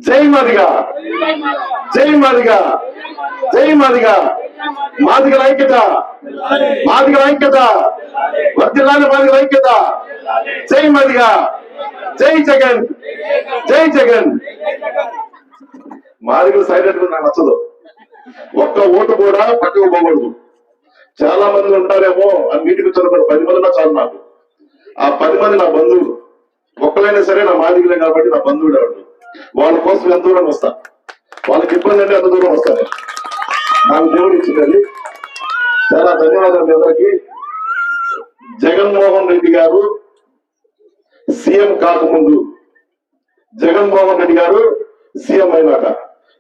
జై మాదిగా, జై మాదిగా, జై మాదిగా. మాదిగల ఐక్యత, మాదిగల ఐక్యత, వర్ధిల్లాలి మాదిగల ఐక్యత. జై మాదిగా, జై జగన్, జై జగన్. మాదిగలు సైలెంట్ గా నాకు నచ్చదు. ఒక్క ఓటు కూడా పక్కకు పోకూడదు. చాలా మంది ఉంటారేమో ఆ మీటింగ్ వచ్చినప్పుడు 10 మంది చాలు నాకు. ఆ 10 మంది నా బంధువులు. ఒక్కలైనా సరే నా మాదిగలే కాబట్టి నా బంధువులు ఎవరు. వాళ్ళ కోసం ఎంత దూరం వస్తా, వాళ్ళకి ఇబ్బంది అంటే ఎంత దూరం వస్తాను. నాకు దేవుడు ఇచ్చింది. చాలా ధన్యవాదాలు మీ అందరికీ. జగన్మోహన్ రెడ్డి గారు సీఎం కాకముందు, జగన్మోహన్ రెడ్డి గారు సీఎం అయినాక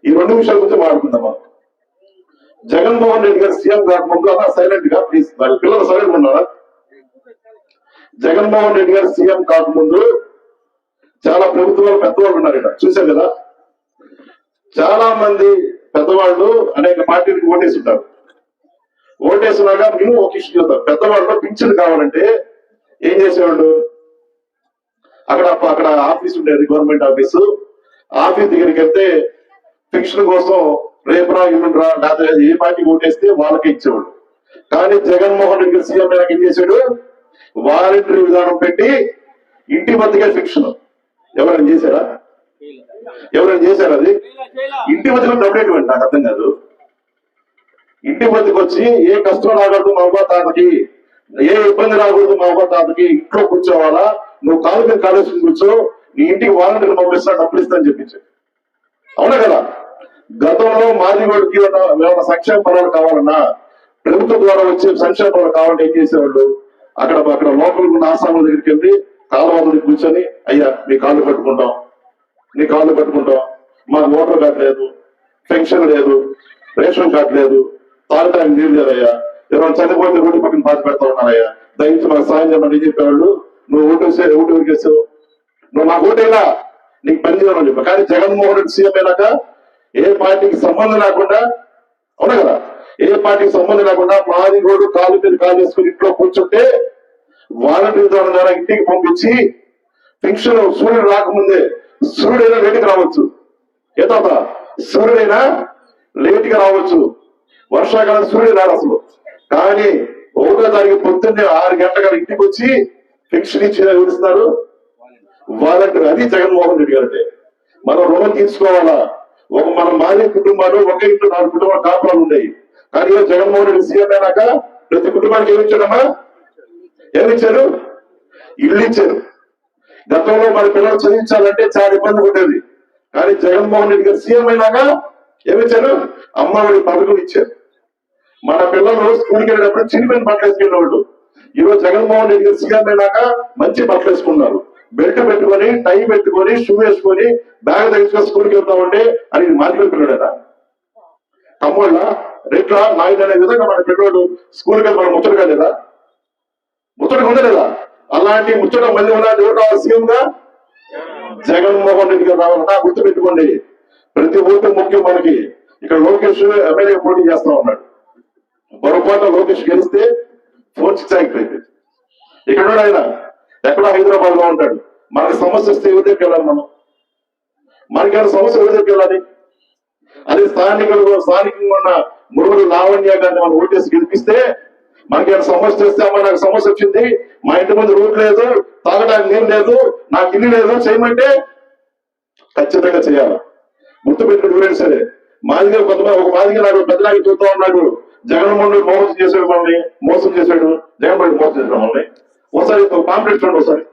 ఈ 2 విషయాల గురించి మాట్లాడుకుందాం. జగన్మోహన్ రెడ్డి గారు సీఎం కాకముందు అలా సైలెంట్ గా ప్లీజ్, వాళ్ళ పిల్లలు సైలెంట్ ఉన్నారా? జగన్మోహన్ రెడ్డి గారు సీఎం కాకముందు చాలా ప్రభుత్వాలు పెద్దవాళ్ళు ఉన్నారు ఇక్కడ, చూశారు కదా. చాలా మంది పెద్దవాళ్ళు అనేక పార్టీలకు ఓటేసి ఉంటారు. ఓటేసినాక మేము ఒక ఇష్యూ చూద్దాం. పెద్దవాళ్ళు పింఛన్ కావాలంటే ఏం చేసేవాళ్ళు, అక్కడ ఆఫీస్ ఉండేది, గవర్నమెంట్ ఆఫీస్ దగ్గరికి వెళ్తే పెన్షన్ కోసం రేపురా ఇల్లురా లేదా ఏ పార్టీకి ఓటేస్తే వాళ్ళకే ఇచ్చేవాడు. కానీ జగన్మోహన్ రెడ్డి గారు సీఎం ఏం చేశాడు, వాలంటరీ విధానం పెట్టి ఇంటి వద్దకే పెన్షన్. ఎవరైనా చేశారా? ఎవరైనా చేశారు? అది ఇంటి వద్దకు డబ్బులు ఇవ్వండి, నాకు అర్థం కాదు. ఇంటి వద్దకు వచ్చి ఏ కష్టం రాకూడదు మా అవ్వ తాతకి, ఏ ఇబ్బంది రాకూడదు మా అవ్వ తాతకి, ఇంట్లో కూర్చోవాలా, నువ్వు కాలు మీద కాలేసుకుని కూర్చో, నీ ఇంటికి వాలంటీర్లు పంపిస్తా, డబ్బులు ఇస్తా అని చెప్పించాడు. అవునా కదా? గతంలో మాదిగోడికి ఏమైనా సంక్షేమ పదాలు కావాలన్నా, ప్రభుత్వం ద్వారా వచ్చే సంక్షేమ పదాలు కావాలంటే ఏం చేసేవాళ్ళు, అక్కడ లోకల్ ఉన్న ఆసాముల దగ్గరికి వెళ్ళి కాలువల కూర్చొని, అయ్యా మీ కాళ్ళు పట్టుకుంటాం, నీ కాళ్ళు పట్టుకుంటాం, మాకు ఓటర్ కార్డు లేదు, పెన్షన్ లేదు, రేషన్ కార్డు లేదు, తాగడానికి నీళ్ళు లేదయ్యా, ఎవరైనా చనిపోతే రోడ్డు పక్కన బాధ పెడతా ఉన్నారయ్యా, దయచేసి మాకు సాయం చేయమని చెప్పేవాళ్ళు. నువ్వు ఓటు ఎవరికేసావు, నువ్వు నాకు ఓటేలా నీకు పని చేయాలని చెప్పా. కానీ జగన్మోహన్ రెడ్డి సీఎం అయినాక ఏ పార్టీకి సంబంధం లేకుండా, అవునా కదా, ఏ పార్టీకి సంబంధం లేకుండా మాదిగోడు కాలు మీద కాలు చేసుకుని ఇంట్లో కూర్చుంటే వాలంటీర్ ద్వారా ఇంటికి పంపించి పెన్షన్ సూర్యుడు రాకముందే, సూర్యుడైనా లేటుగా రావచ్చు, ఏదో సూర్యుడైనా లేటుగా రావచ్చు, వర్షాకాలం సూర్యుడు రాడు అసలు. కానీ 1వ తారీఖు పొద్దున్నే 6 గంటల ఇంటికి వచ్చి పెన్షన్ ఇచ్చి ఇస్తున్నారు వాలంటీర్. అది జగన్మోహన్ రెడ్డి గారు అంటే. మనం రుణం తీసుకోవాలా. మన మాదిగ కుటుంబాలు ఒక ఇంట్లో 4 కుటుంబాలు కాపురాలు ఉన్నాయి. కానీ జగన్మోహన్ రెడ్డి సీఎం అయినాక ప్రతి కుటుంబానికి ఏమిచ్చాడమ్మా, ఏమిచ్చారు? ఇల్లు ఇచ్చారు. గతంలో మన పిల్లలు చదివించాలంటే చాలా ఇబ్బంది ఉండేది. కానీ జగన్మోహన్ రెడ్డి గారు సీఎం అయినాక ఏమిచ్చారు? అమ్మఒడి పథకం ఇచ్చారు. మన పిల్లలు స్కూల్కి వెళ్ళినప్పుడు చిరిగిపోయిన బట్టలు వేసుకెళ్ళేవాళ్ళు. ఈరోజు జగన్మోహన్ రెడ్డి గారు సీఎం అయినాక మంచి బట్టలు వేసుకున్నారు, బెల్ట్ పెట్టుకొని, టై పెట్టుకొని, షూ వేసుకొని, బ్యాగ్ తగ్గించుకొని స్కూల్కి వెళ్తామంటే అని మాదిగల పిల్లడేనా, తమ్ముళ్ళ రెట్లా నాయుడు అనే విధంగా మన పిల్లడు స్కూల్కి వెళ్ళి మనం ముచ్చటగా లేదా, ముచ్చటగా ఉండలేదా? అలాంటి ముచ్చట మళ్ళీ ఉన్నది ఎవరు రావాలి సీఎం గా? జగన్మోహన్ రెడ్డి గారు రావాలన్నా గుర్తు పెట్టుకోండి. ప్రతి ఓటు ముఖ్యం మనకి. ఇక్కడ లోకేష్ ఎమ్మెల్యే పోటీ చేస్తా ఉన్నాడు. పొరపాటు లోకేష్ గెలిస్తే ఫోన్ స్విచ్ అయిపోయింది. ఇక్కడ ఆయన ఎక్కడో హైదరాబాద్ లో ఉంటాడు. మనకి సమస్య వస్తే ఎవరి దగ్గరికి వెళ్ళాలి, మనకేమైనా సమస్య ఎవరి దగ్గరికి వెళ్ళాలి? అదే స్థానికంగా ఉన్న మురుగుడు లావణ్య గారిని మనం ఓటేసి గెలిపిస్తే మనకేమైనా సమస్య వస్తే, అమ్మ నాకు సమస్య వచ్చింది, మా ఇంటి ముందు రోడ్ లేదు, తాగడానికి నీళ్ళు లేదు, నాకు ఇల్లు లేదు, చేయమంటే ఖచ్చితంగా చేయాలి. గుర్తు పెట్టుకుని ఎవరైనా సరే. మాదిగా కొంతమంది, ఒక మాదిగా నాకు పెద్దలాగి చూస్తూ ఉన్నాడు, జగన్మోహన్ రెడ్డి మోసం చేశాడు, మనల్ని మోసం చేశాడు, జగన్మోహన్ రెడ్డి మోసం చేశాడు మనల్ని. ఒకసారి పాంప్లెట్ చూడండి, ఒకసారి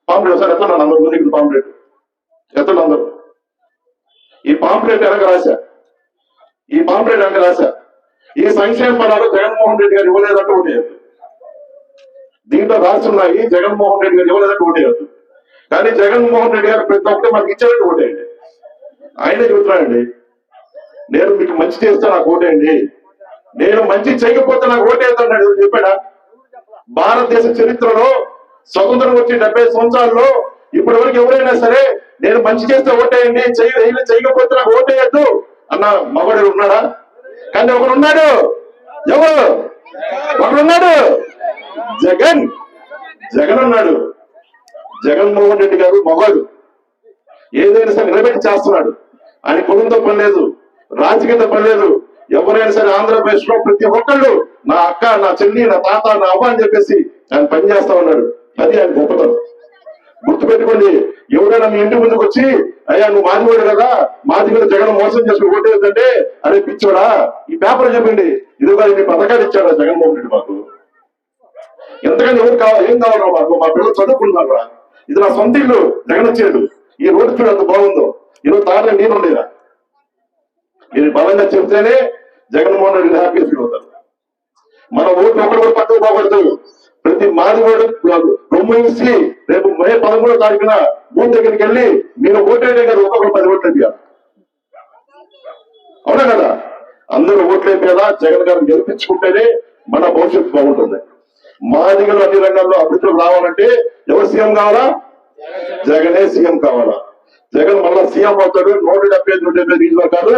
పాంప్లెట్ ఒకసారి ఎత్తండి అందరూ ముందు, పాంప్లెట్ ఎత్తండి అందరూ. ఈ పాంప్లెట్ వెనక రాశా, ఈ పాంప్లెట్ వెనక రాశా, ఈ సంక్షేమ పదాలు జగన్మోహన్ రెడ్డి గారు ఇవ్వలేదంటే ఓటేయద్దు. దీంట్లో రాస్తున్నాయి జగన్మోహన్ రెడ్డి గారు ఇవ్వలేదంటే ఓటేయద్దు. కానీ జగన్మోహన్ రెడ్డి గారు ప్రతి ఒక్కటి మనకి ఇచ్చారంటే ఓటేయండి. ఆయనే చెబుతున్నాడండి, నేను మీకు మంచి చేస్తే నాకు ఓటేయండి, నేను మంచి చేయకపోతే నాకు ఓటేయద్దన్నాడు. చెప్పాడా? భారతదేశ చరిత్రలో స్వతంత్రం వచ్చి 70 సంవత్సరాల్లో ఇప్పటి వరకు ఎవరైనా సరే నేను మంచి చేస్తే ఓటేయండి, చేయకపోతే నాకు ఓటేయద్దు అన్న మగడు ఉన్నాడా? కానీ ఒకడున్నాడు. ఎవరు? ఒకడున్నాడు, జగన్. జగన్ ఉన్నాడు. జగన్మోహన్ రెడ్డి గారు మగవాడు. ఏదైనా సరే నిలబెట్టి చేస్తున్నాడు. ఆయన కులంతో పని లేదు, రాజకీయంతో పని లేదు. ఎవరైనా సరే ఆంధ్రప్రదేశ్ లో ప్రతి ఒక్కళ్ళు నా అక్క, నా చెల్లి, నా తాత, నా అవ్వ అని చెప్పేసి ఆయన పని చేస్తా ఉన్నాడు. అది ఆయన గొప్పతనం. గుర్తుపెట్టుకోండి, ఎవరైనా మీ ఇంటి ముందుకు వచ్చి అయ్యా నువ్వు మాదివాడు కదా, మాది మీద జగన్ మోసం చేసుకుని ఓటేదంటే అరే పిచ్చోడా ఈ పేపర్ చెప్పండి, ఇదిగో మీ పథకాలు ఇచ్చాడా జగన్మోహన్ రెడ్డి మాకు, ఎంతకని ఎవరు కావాలి, ఏం కావాలా మాకు, మా పిల్లలు చదువుకుంటున్నారా, ఇది నా సొంత ఇల్లు జగన్ వచ్చేది, ఈ రోడ్డు చూడు ఎంత బాగుందో, ఈరోజు తాటలో నేను ఉండేదా, మీరు బలంగా చెప్తేనే జగన్మోహన్ రెడ్డి హ్యాపీగా ఫీల్ అవుతారు. మన ఓట్లు ఒకటి కూడా పక్కకు పోకూడదు. ప్రతి మాదివాడు రొమ్ము వేసి రేపు మే 13వ తారీఖున బూత్ దగ్గరికి వెళ్ళి మీరు ఓటేయడం కదా, ఒక్కొక్కరు 10 ఓట్లు వేయాలి. అవునా కదా? అందరూ ఓట్లు వేయాలా, జగన్ గారిని గెలిపించుకుంటేనే మన భవిష్యత్తు బాగుంటుంది. మాదిగలు అన్ని రంగాల్లో అభివృద్ధి రావాలంటే ఎవరు సీఎం కావాలా? జగనే సీఎం కావాలా? జగన్ మళ్ళా సీఎం అవుతాడు. 175 నియోజకవర్గాలు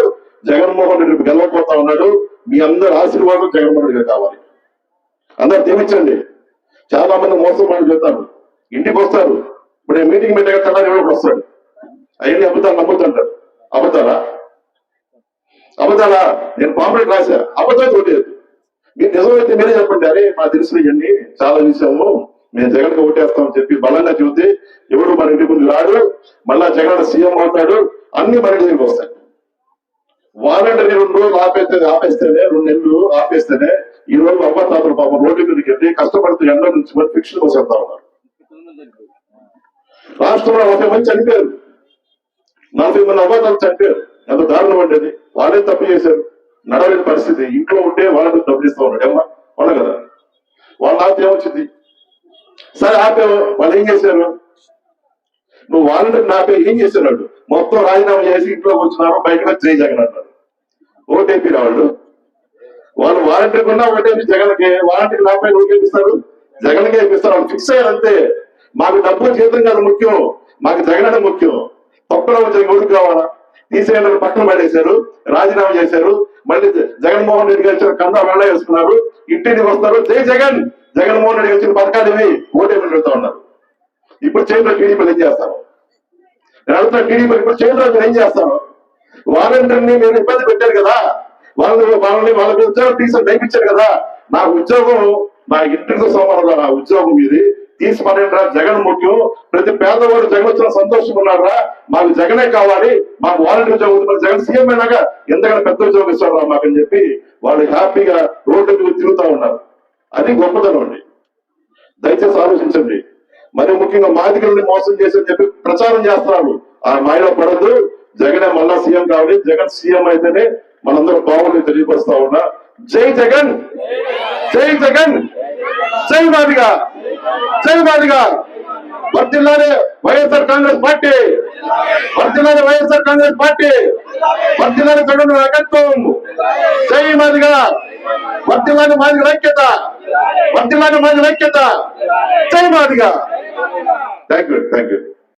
జగన్మోహన్ రెడ్డి గెలవకపోతా ఉన్నాడు. మీ అందరు ఆశీర్వాదం జగన్మోహన్ రెడ్డి కావాలి. అందరు దీవించండి. చాలా మంది మోసం వాళ్ళు చెప్తారు, ఇంటికి వస్తారు, ఇప్పుడు నేను మీటింగ్ పెట్టగా తెల్లారి ఎవరికి వస్తాడు, అవన్నీ అబద్ధాలు నమ్ముతుంటారు. అబద్ధాలా? నేను పాంప్లెట్ రాశా, అబద్ధాలు ఓటేది. మీరు నిజమైతే మీరే చెప్పండి, అరే మా తెలుసు ఇవన్నీ చాలా విషయము, మేము జగన్కి ఓటేస్తామని చెప్పి బలంగా చెబితే ఎవడు మన ఇంటి ముందు రాడు, మళ్ళా జగన్ సీఎం అవుతాడు, అన్ని మన దగ్గరికి వస్తాయి. వాలంటీర్ 2 రోజులు ఆపేస్తేనే 2 నెలలు ఆపేస్తేనే ఈ రోజు అవ్వతాతలు పాపం రోడ్డు మీదకి వెళ్ళి కష్టపడుతూ ఎండ నుంచి మరి ఫిక్షన్ కోసం వెళ్తా ఉన్నారు. రాష్ట్రంలో 30 మంది చనిపోయారు, 40 మంది అవ్వతాలు చనిపోయారు. ఎంత దారుణం ఉండేది. వాళ్ళే తప్పు చేశారు, నడవలేని పరిస్థితి. ఇంట్లో ఉంటే వాళ్ళకి డబ్బులు ఇస్తా ఉన్నాడు ఏమన్నా వాళ్ళ కదా, వాళ్ళ ఆపే ఏమొచ్చింది? సరే ఆపేవు, వాళ్ళు ఏం చేశారు? నువ్వు వాలంటీర్ నాపే ఏం చేశాడు? మొత్తం రాజీనామా చేసి ఇంట్లోకి వచ్చినారు, బయటకు వచ్చి జై జగన్ అన్నారు. ఓటేపీ రావాళ్ళు వాళ్ళు వాలంటీర్ ఉన్నా ఓటేపీ జగన్కే, వాలంటీర్ నాపై ఓటేపిస్తారు, జగన్కే ఇప్పిస్తారు. వాళ్ళు ఫిక్స్ అయ్యారంతే. మాకు డబ్బులు జీతం కాదు ముఖ్యం, మాకు జగన్ అంటే ముఖ్యం. తప్పులో వచ్చిన ఓటుకు కావాలా? తీసేయాలని పక్కన పడేశారు, రాజీనామా చేశారు. మళ్ళీ జగన్మోహన్ రెడ్డి గారు కందా వెళ్ళ వేసుకున్నారు, ఇంటికి వస్తారు, జై జగన్, జగన్మోహన్ రెడ్డి వచ్చిన పథకాలు ఇవి ఓటేపీ పెడతా ఉన్నారు. ఇప్పుడు చేతిలో టీడీపీలు ఏం చేస్తారు? నేను అడుగుతున్నా, టీడీపీ ఇప్పుడు చేతిలో మీరు ఏం చేస్తారు? వాలంటీర్ని మీరు ఇబ్బంది పెట్టారు కదా, వాళ్ళ మీద ఉద్యోగం తీసుకొని నేర్పించారు కదా. నా ఉద్యోగం నా ఇంటికి సమానం, నా ఉద్యోగం ఇది తీసి పడేంట్రా, జగన్ ముఖ్యం. ప్రతి పేదవాడు జగన్ వచ్చిన సంతోషం ఉన్నారా, మాకు జగనే కావాలి, మాకు వాలంటీర్ ఉద్యోగం, జగన్ సీఎం అయినాక ఎంతకన్నా పెద్ద ఉద్యోగం ఇస్తారా మాకని చెప్పి వాళ్ళు హ్యాపీగా రోడ్డు మీద తిరుగుతూ ఉన్నారు. అది గొప్పతనం అండి. దయచేసి ఆలోచించండి. మరి ముఖ్యంగా మాదిగల్ని మోసం చేసి చెప్పి ప్రచారం చేస్తున్నారు. ఆ మాయలో పడద్దు. జగనే మళ్ళా సీఎం కావాలి, జగన్ సీఎం అయితేనే మనందరూ బాగుంది తెలియపరుస్తా ఉన్నా. జై జగన్, జై జగన్, జై మాదిగా, జై మాదిగా. వర్ధిల్లాలి వైఎస్ఆర్ కాంగ్రెస్ పార్టీ, వర్ధిల్లాలి వైఎస్ఆర్ కాంగ్రెస్ పార్టీ, వర్ధిల్లాలి జగన్ నాయకత్వం. జై మాదిగా, వర్ధిల్లాలి మాదిగల ఐక్యత, వర్ధిల్లాలి మాదిగల ఐక్యత. జై మాదిగా. Thank you.